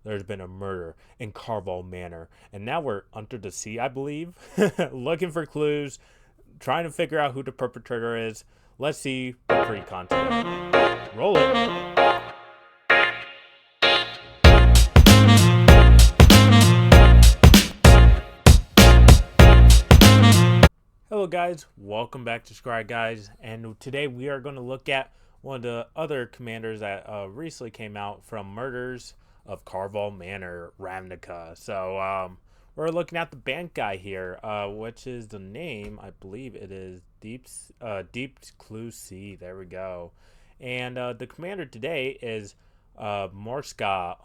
there's been a murder in Carval Manor. And now we're under the sea, I believe, looking for clues, trying to figure out who the perpetrator is. Let's see the pre-con today. Roll it. Hello guys, welcome back to Scry Guys, and today we are going to look at one of the other commanders that recently came out from Murders of Carval Manor, Ravnica. So we're looking at the bank guy here, which is the name, I believe it is Deep Clue C. There we go. And the commander today is Morska,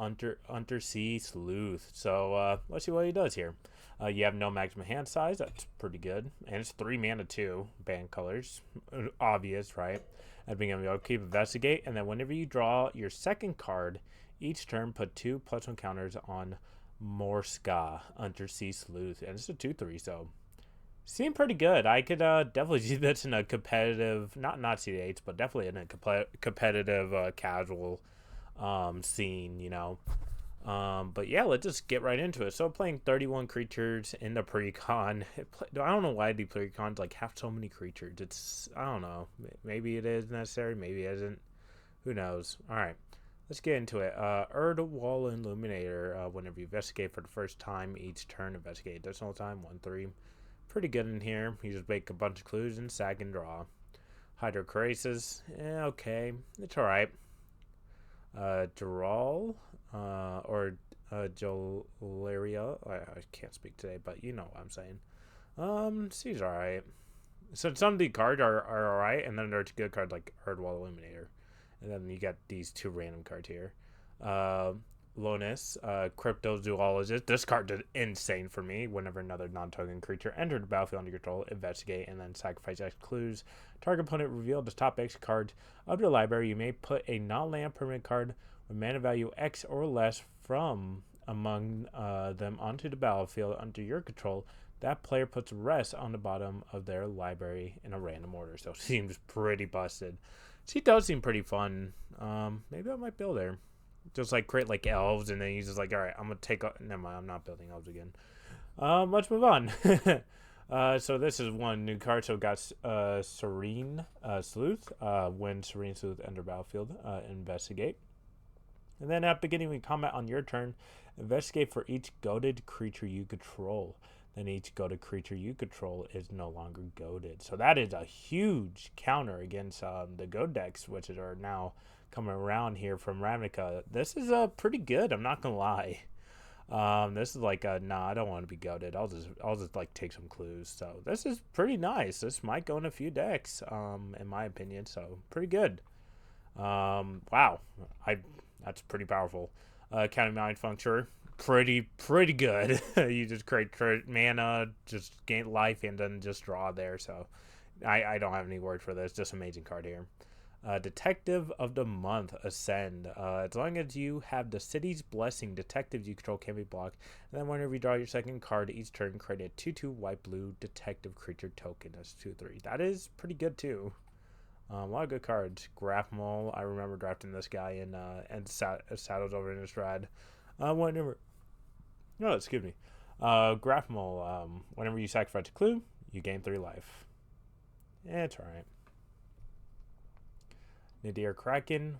Undersea Sleuth. So let's see what he does here. You have no maximum hand size. That's pretty good. And it's 3 mana too. Band colors. Obvious, right? At the beginning, you'll keep investigate. And then whenever you draw your second card, each turn put 2+1 counters on Morska, Undersea Sleuth. And it's a 2/3, so seemed pretty good. I could definitely see this in a competitive, not CDH, but definitely in a competitive casual scene, you know. But yeah, let's just get right into it. So playing 31 creatures in the precon. I don't know why the precons like have so many creatures. It's, I don't know. Maybe it is necessary. Maybe it isn't. Who knows? All right, let's get into it. Wall Illuminator. Whenever you investigate for the first time each turn, investigate additional time. 1/3. Pretty good in here. You just make a bunch of clues and sack and draw. Hydrochrasis. Okay, it's all right. Dural. Or Jolaria. I can't speak today, but you know what I'm saying. She's alright. So some of the cards are alright, and then there's good cards like Wall Illuminator. And then you got these 2 random cards here. Lonis, Cryptozoologist. This card is insane for me. Whenever another non-token creature entered the battlefield under your control, investigate, and then sacrifice X clues. Target opponent revealed the top X card of your library. You may put a non-land permanent card with mana value X or less from among them onto the battlefield under your control. That player puts rest on the bottom of their library in a random order. So it seems pretty busted. She does seem pretty fun. Maybe I might build her. Just like create like elves, and then he's just like, all right, I'm gonna take. Never mind, I'm not building elves again. Let's move on. So this is one new card. So we got Serene Sleuth. When Serene Sleuth enter battlefield, investigate. And then at beginning of combat on your turn, investigate for each goaded creature you control. Then each goaded creature you control is no longer goaded. So that is a huge counter against the goad decks, which are now coming around here from Ravnica. This is pretty good. I'm not gonna lie. This is like nah, I don't want to be goaded. I'll just like take some clues. So this is pretty nice. This might go in a few decks, in my opinion. So pretty good. Wow, that's pretty powerful. Counting Mind Functor, pretty good. You just create mana, just gain life, and then just draw there. So I don't have any word for this. Just amazing card here. Detective of the Month, Ascend. As long as you have the city's blessing, detectives you control can be blocked. And then whenever you draw your second card each turn, create a 2/2 white blue detective creature token. That's 2/3. That is pretty good too. A lot of good cards. Grapmole. I remember drafting this guy in and Saddles over in Innistrad. Whenever, no, excuse me. Grapmole. Whenever you sacrifice a clue, you gain 3 life. It's alright. Nadir Kraken.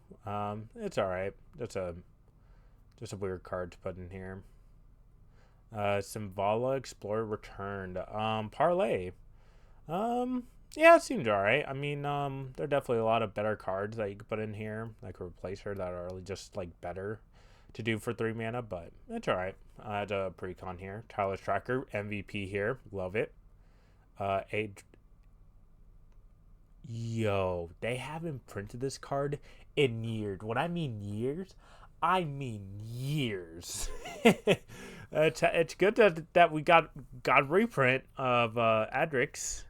It's alright. That's just a weird card to put in here. Symbala Explorer returned. Parlay. Yeah, it seems alright. I mean, there are definitely a lot of better cards that you could put in here that could replace her that are really just like better to do for 3 mana, but it's alright. I had a precon here. Tireless Tracker, MVP here. Love it. Yo, they haven't printed this card in years. When I mean years, I mean years. It's good that we got reprint of Adrix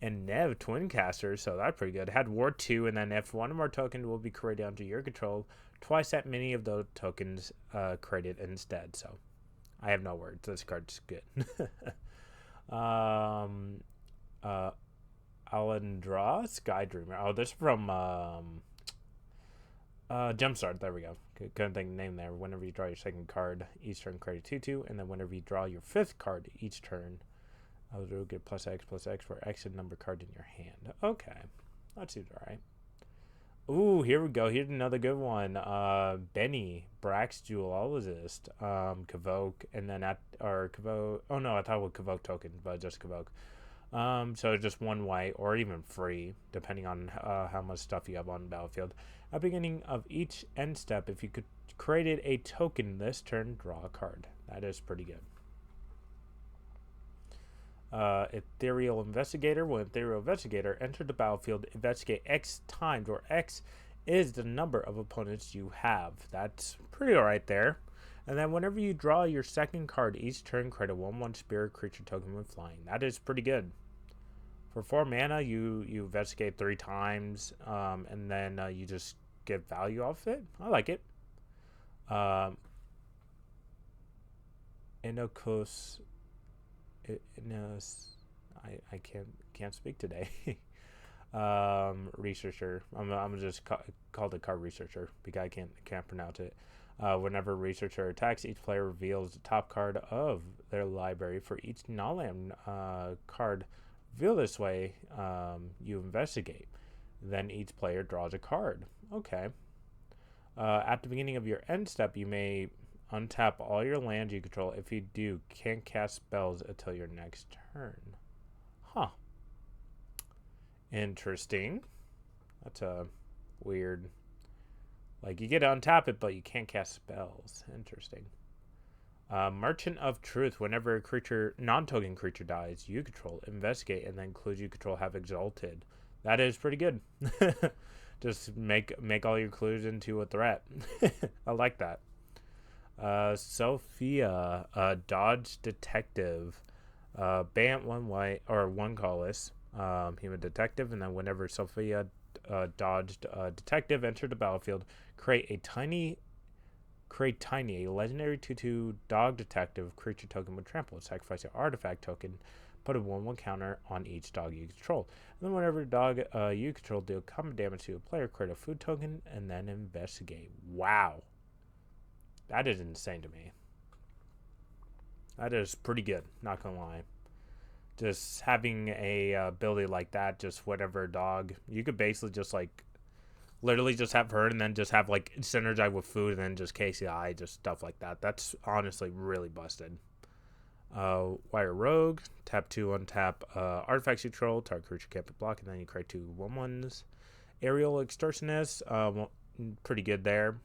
and Nev Twincaster, so that's pretty good. Had War 2, and then if one of our tokens will be created under your control, twice that many of those tokens created instead. So I have no words. This card's good. Alendra Skydreamer. Oh, this is from Jumpstart. There we go. Couldn't think of the name there. Whenever you draw your second card, each turn create a 2/2, and then whenever you draw your fifth card, each turn, I will get +X for X and number card in your hand. Okay, that seems alright. Ooh, here we go. Here's another good one. Benny, Brax Duologist, Kavoke, and then Kavoke. Oh no, I thought it was Kavoke token, but just Kavoke. So just one white or even free, depending on how much stuff you have on the battlefield. At the beginning of each end step, if you could created a token this turn, draw a card. That is pretty good. Ethereal Investigator. When Ethereal Investigator entered the battlefield, investigate X times, where X is the number of opponents you have. That's pretty alright there. And then whenever you draw your second card each turn, create a 1/1 spirit creature token with flying. That is pretty good. For 4 mana, you investigate 3 times, and then you just get value off it. I like it. Inokos. I can't speak today. Researcher. I'm just called a card researcher because I can't pronounce it. Whenever researcher attacks, each player reveals the top card of their library for each non-land card revealed this way. You investigate. Then each player draws a card. Okay. At the beginning of your end step, you may untap all your lands you control. If you do, can't cast spells until your next turn. Huh. Interesting. That's a weird. Like, you get to untap it, but you can't cast spells. Interesting. Merchant of Truth. Whenever a creature, non-token creature dies, you control, investigate, and then clues you control have exalted. That is pretty good. Just make all your clues into a threat. I like that. Sophia, Dodge Detective. Bant 1 white, or 1 colorless. Human Detective, and then whenever Sophia dodged Detective entered the battlefield, create a legendary 2/2 dog detective creature token with trample. Sacrifice your artifact token, put a 1/1 counter on each dog you control. And then whenever dog you control deal combat damage to a player, create a food token and then investigate. Wow. That is insane to me. That is pretty good, not gonna lie. Just having a ability like that, just whatever dog, you could basically just like literally just have her and then just have like synergize with food and then just KCI, just stuff like that. That's honestly really busted. Wire Rogue, tap 2, untap artifacts you control, target creature can't be blocked, and then you create 2 1/1s. Aerial Extortionist, pretty good there.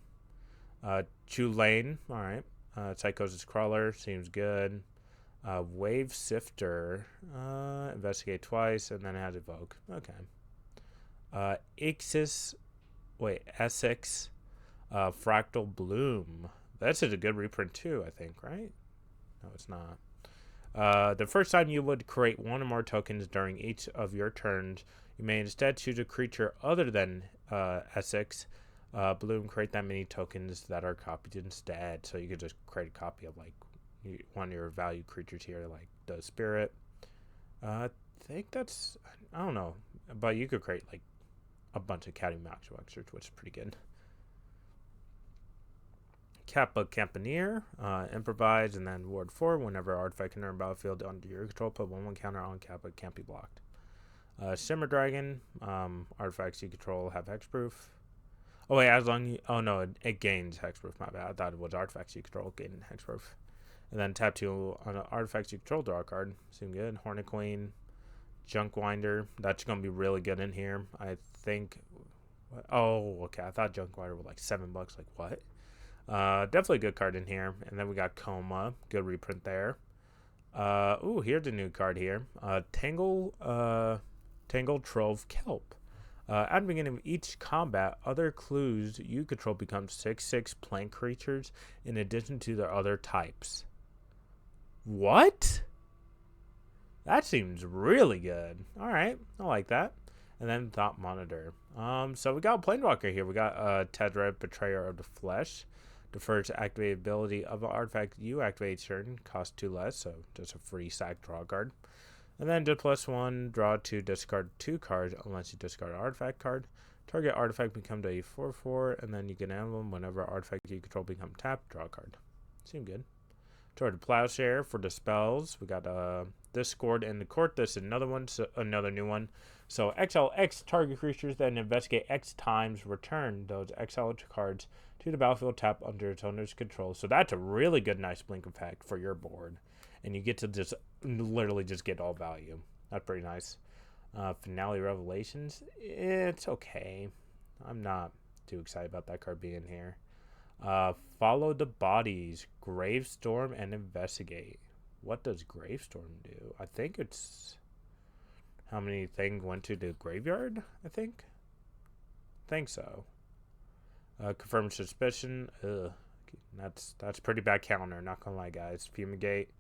Chew Lane, alright. Psychosis Crawler, seems good. Wave Sifter, investigate twice, and then it has Evoke. Okay. Essex, Fractal Bloom. That's a good reprint too, I think, right? No, it's not. The first time you would create 1 or more tokens during each of your turns, you may instead choose a creature other than Essex. Bloom, create that many tokens that are copied instead. So you could just create a copy of like one of your value creatures here, like the Spirit. I think that's, I don't know, but you could create like a bunch of Caddy Max Waxers, which is pretty good. Kappa Campaneer, improvise, and then ward 4. Whenever artifact can enter battlefield under your control, put 1/1 counter on Kappa, can't be blocked. Shimmer Dragon, artifacts you control have hexproof. Oh wait, as long oh no, it gains hexproof. My bad. I thought it was artifacts you control gain hexproof. And then tap 2 on artifacts you control, draw a card. Seem good. Hornet Queen, Junkwinder. That's gonna be really good in here. I think. Oh, okay. I thought Junkwinder was like $7. Like what? Definitely a good card in here. And then we got Coma. Good reprint there. Ooh, here's a new card here. Tangle Trove Kelp. At the beginning of each combat, other clues you control become 6/6 plant creatures in addition to their other types. What? That seems really good. Alright, I like that. And then Thought Monitor. So we got Planewalker here. We got Tedra, Betrayer of the Flesh. The first activated ability of an artifact you activate turn costs 2 less, so just a free sack draw card. And then just +1, draw 2, discard 2 cards unless you discard an artifact card. Target artifact becomes a 4/4, and then you can emblem whenever artifact you control become tapped. Draw a card. Seem good. Toward the Plowshare for the spells. We got Discord in the Court. This is another one, so another new one. So exile X target creatures, then investigate X times. Return those exiled cards to the battlefield tap under its owner's control. So that's a really good, nice blink effect for your board, and you get to just literally just get all value. That's pretty nice. Finale Revelations. It's okay. I'm not too excited about that card being here. Follow the bodies, Gravestorm, and investigate. What does Gravestorm do? I think it's how many things went to the graveyard. I think so. Confirm suspicion. Ugh, that's pretty bad counter. Not gonna lie, guys. Fumigate.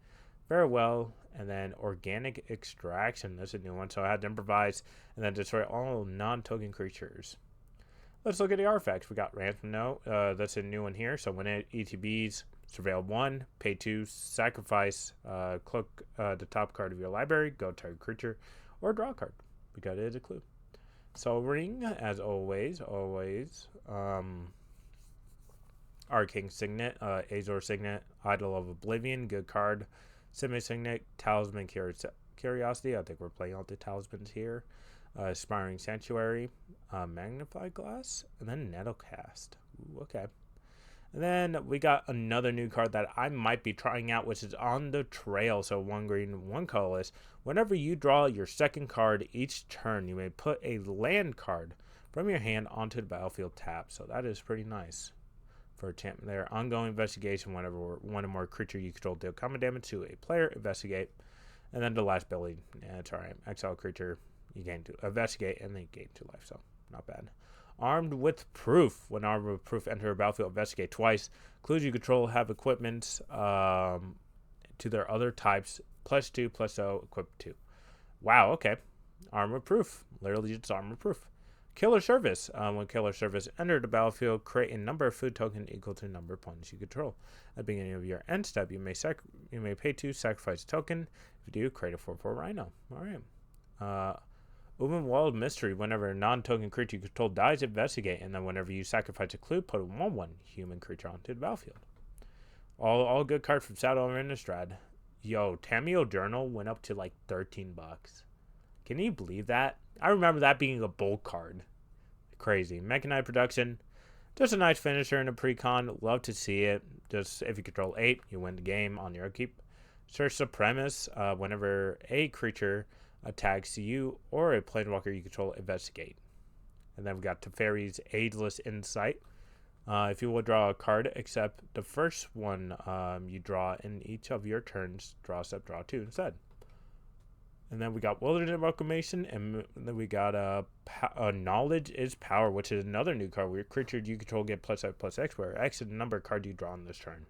Very well. And then Organic Extraction. That's a new one. So I had to improvise and then destroy all non-token creatures. Let's look at the artifacts. We got Ransom Note. That's a new one here. So when it ETBs, surveil 1, pay 2, sacrifice, cloak the top card of your library, go target creature, or draw a card. We got it as a clue. Soul Ring, as always. Arcane Signet, Azor Signet, Idol of Oblivion, good card. Semi Signet, Talisman Curiosity. I think we're playing all the talismans here. Aspiring Sanctuary, Magnified Glass, and then Nettlecast. Ooh, okay. And then we got another new card that I might be trying out, which is On the Trail. So 1 green, 1 colorless. Whenever you draw your second card each turn, you may put a land card from your hand onto the battlefield tap. So that is pretty nice for a champ there. Ongoing Investigation. Whenever one or more creature you control deal combat damage to a player, investigate. And then the last ability. Yeah, it's alright. Exile creature. You gain 2. Investigate, and then gain 2 life. So not bad. Armed with Proof. When armed with Proof, enter a battlefield, investigate twice. Clues you control have equipment to their other types. +2/+0, equip 2. Wow, okay. Armed with Proof. Literally just armed with Proof. Killer Service. When Killer Service enter the battlefield, create a number of food token equal to the number of opponents you control. At the beginning of your end step, you may pay 2, sacrifice a token. If you do, create a 4/4 Rhino. Alright. Open Wild Mystery. Whenever a non-token creature you control dies, investigate. And then whenever you sacrifice a clue, put a 1/1 human creature onto the battlefield. All good cards from Saddle and Innistrad. Yo, Tameo Journal went up to like $13. Can you believe that? I remember that being a bulk card. Crazy. Mechanized Production. Just a nice finisher in a precon. Love to see it. Just if you control 8, you win the game on your upkeep. Search Supremus. Whenever a creature attacks you or a planeswalker you control, investigate. And then we got Teferi's Ageless Insight. If you will draw a card except the first one you draw in each of your turns, draw 2 instead. And then we got Wilderness Reclamation, and then we got Knowledge is Power, which is another new card where creatures you control get +X, where X is the number of cards you draw on this turn.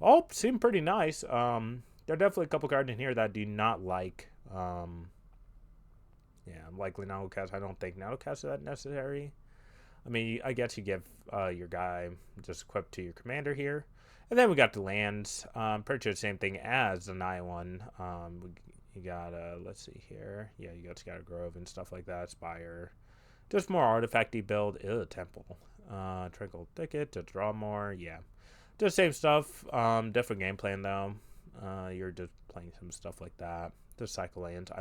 All seem pretty nice. There are definitely a couple cards in here that I do not like. Yeah, likely Nautocast. I don't think Nautocast is that necessary. I mean, I guess you give your guy just equipped to your commander here. And then we got the lands. Pretty sure the same thing as the Naya one. You got, let's see here. Yeah, you got Scattered Grove and stuff like that. Spire. Just more artifacty build. Temple. Tranquil Thicket to draw more. Yeah. Just same stuff. Different game plan, though. You're just playing some stuff like that. The cycle lands.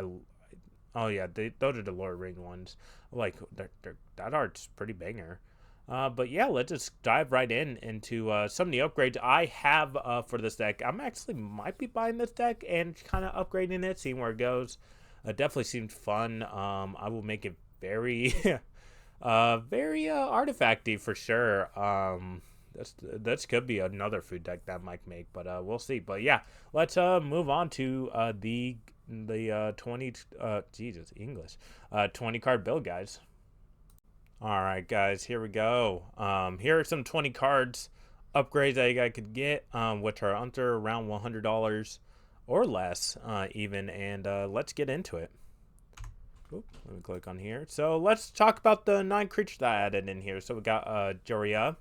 Oh yeah, those are the Lord Ring ones. Like that art's pretty banger. But yeah, let's just dive right into some of the upgrades I have for this deck. I'm actually might be buying this deck and kind of upgrading it, seeing where it goes. Definitely seemed fun. I will make it very, very artifacty for sure. This could be another food deck that might make, but we'll see. But yeah, let's move on to the 20 20 card build, guys. All right, guys, here we go. Here are some 20 cards upgrades that you guys could get, which are under around $100 or less, even. And let's get into it. Oop, let me click on here. So let's talk about the 9 creatures that I added in here. So we got Joria,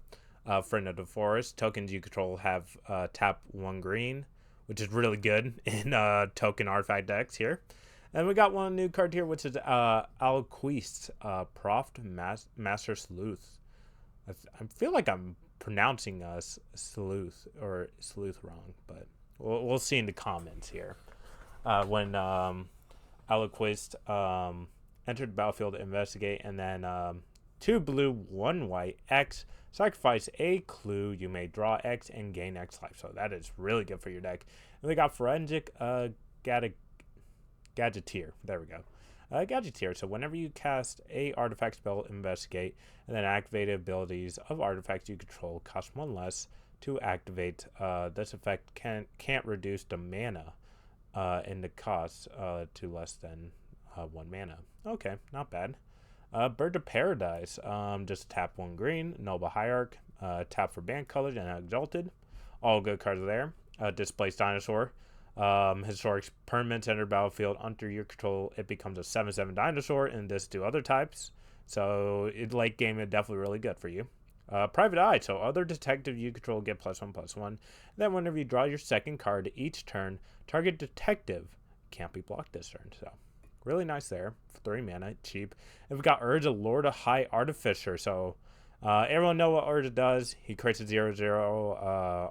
Friend of the Forest. Tokens you control have tap 1 green, which is really good in token artifact decks here. And we got one new card here, which is Alquist, Master Sleuth. I feel like I'm pronouncing sleuth or sleuth wrong, but we'll see in the comments here. When Alquist entered the battlefield to investigate, and then 2 blue, 1 white, X. Sacrifice a clue. You may draw X and gain X life. So that is really good for your deck. And we got Forensic Gadgeteer. There we go. Gadgeteer. So whenever you cast a artifact spell, investigate, and then activate abilities of artifacts you control, cost 1 less to activate. This effect can't reduce the mana in the cost to less than 1 mana. Okay, not bad. Bird of Paradise. Just tap 1 green. Noble Hierarch. Tap for banned colors and Exalted. All good cards there. Displaced Dinosaur. Historic permanents enter battlefield under your control. It becomes a 7/7 dinosaur, and this do other types. So late game is definitely really good for you. Private Eye. So other detective you control get +1/+1. Then whenever you draw your second card each turn, target detective can't be blocked this turn. So really nice there. 3 mana, cheap. And we got Urza, Lord of High Artificer. So everyone know what Urza does. He creates a 0/0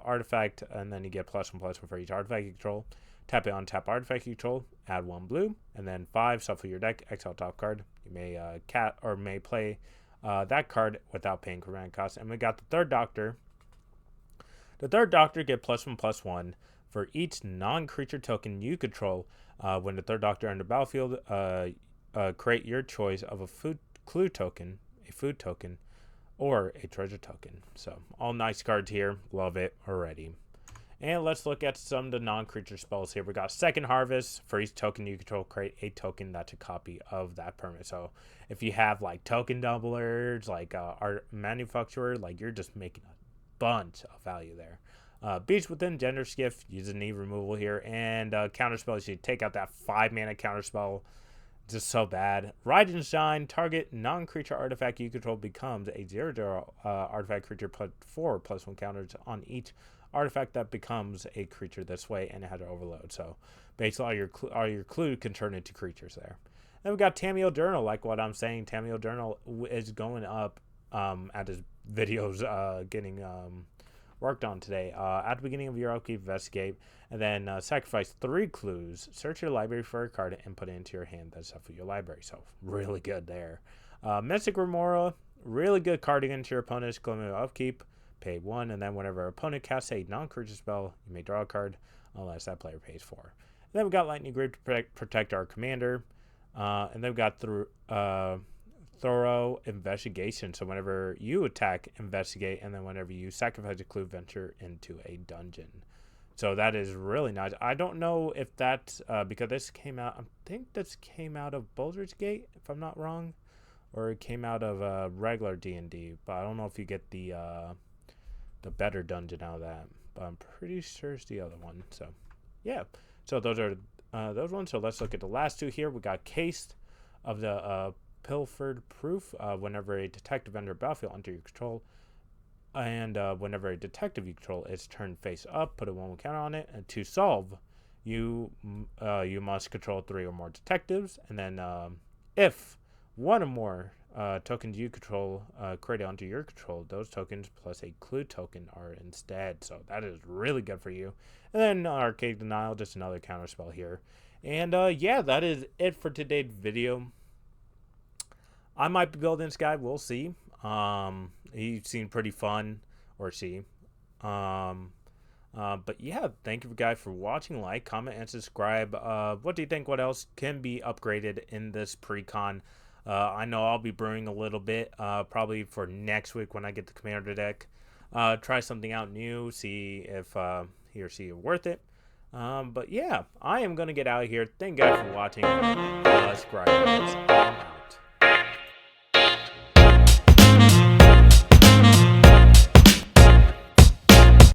artifact, and then you get +1/+1 for each artifact you control. Tap it on tap artifact you control. Add 1 blue, and then 5. Shuffle your deck. Exile top card. You may play that card without paying command cost. And we got the Third Doctor. The Third Doctor get +1/+1 for each non-creature token you control. When the Third Doctor enters the battlefield, create your choice of a food token, or a treasure token. So all nice cards here. Love it already. And let's look at some of the non-creature spells here. We got Second Harvest. For each token you control, create a token that's a copy of that permanent. So if you have like token doublers, like art manufacturer, like you're just making a bunch of value there. Beach Within, Gender Skiff, use a knee removal here. And counterspells, you take out that 5 mana counterspell. Just so bad. Ride and Shine, target non-creature artifact you control becomes a 0/0 artifact creature +4/+1 counters on each artifact that becomes a creature this way, and it has an overload. So basically all your clue can turn into creatures there. Then we got Tamiyo Journal. Like what I'm saying, Tamiyo Journal is going up at his videos getting worked on today. At the beginning of your upkeep, investigate, and then sacrifice 3 clues. Search your library for a card and put it into your hand. That's stuff for your library. So really good there. Mystic Remora, really good card against your opponent's Glimmer upkeep. Pay 1, and then whenever an opponent casts a non-creature spell, you may draw a card unless that player pays 4. And then we got Lightning Grip to protect our commander. And then we got Thorough Investigation. So whenever you attack, investigate, and then whenever you sacrifice a clue, venture into a dungeon. So that is really nice. I don't know if that's because this came out. I think this came out of Baldur's Gate, if I'm not wrong, or it came out of regular D&D. But I don't know if you get the better dungeon out of that. But I'm pretty sure it's the other one. So yeah. So those are those ones. So let's look at the last 2 here. We got Cased of the Pilfered Proof. Whenever a detective enters a battlefield under your control, and whenever a detective you control is turned face up, put a 1/1 counter on it. And to solve, you must control 3 or more detectives. And then if 1 or more tokens you control created onto your control, those tokens plus a clue token are instead. So that is really good for you. And then Arcade Denial, just another counter spell here. And yeah, that is it for today's video. I might be building this guy. We'll see. He seemed pretty fun, or she. But yeah, thank you guys for watching. Like, comment, and subscribe. What do you think? What else can be upgraded in this precon? I know I'll be brewing a little bit, probably for next week when I get the commander deck. Try something out new, see if he or she is worth it. But yeah, I am going to get out of here. Thank you guys for watching. Subscribe.